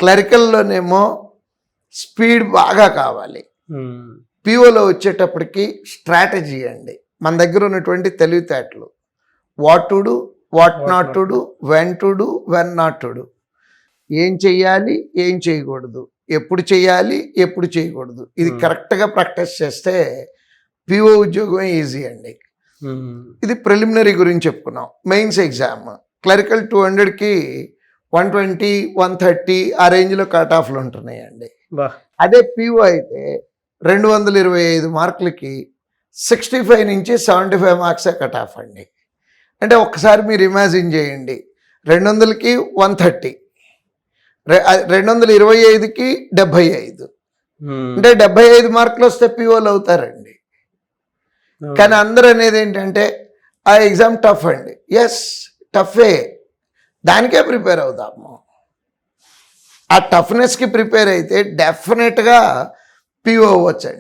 క్లరికల్లోనేమో speed బాగా కావాలి. పిఓలో వచ్చేటప్పటికి స్ట్రాటజీ అండి, మన దగ్గర ఉన్నటువంటి తెలివితేటలు, what to do, what not to do, when to do, when not to do, ఏం చెయ్యాలి, ఏం చేయకూడదు, ఎప్పుడు చేయాలి, ఎప్పుడు చేయకూడదు, ఇది కరెక్ట్గా ప్రాక్టీస్ చేస్తే పిఓ ఉద్యోగం ఈజీ అండి. ఇది ప్రిలిమినరీ గురించి చెప్పుకున్నాం. మెయిన్స్ ఎగ్జామ్ క్లరికల్ 200కి 120, 130 ఆ రేంజ్లో కట్ ఆఫ్లు ఉంటున్నాయండి. అదే పిఓ అయితే 225 మార్కులకి 65 నుంచి 75 మార్క్సే కట్ ఆఫ్ అండి. అంటే ఒక్కసారి మీరు ఇమాజిన్ చేయండి, 200కి 130, 225కి 75, అంటే 75 మార్కులు వస్తే పిఓలు అవుతారండి. కానీ అందరూ అనేది ఏంటంటే ఆ ఎగ్జామ్ టఫ్ అండి. ఎస్, టఫే, దానికే ప్రిపేర్ అవుతాము. ఆ టఫ్నెస్కి ప్రిపేర్ అయితే డెఫినెట్గా పిఓ అవ్వచ్చండి.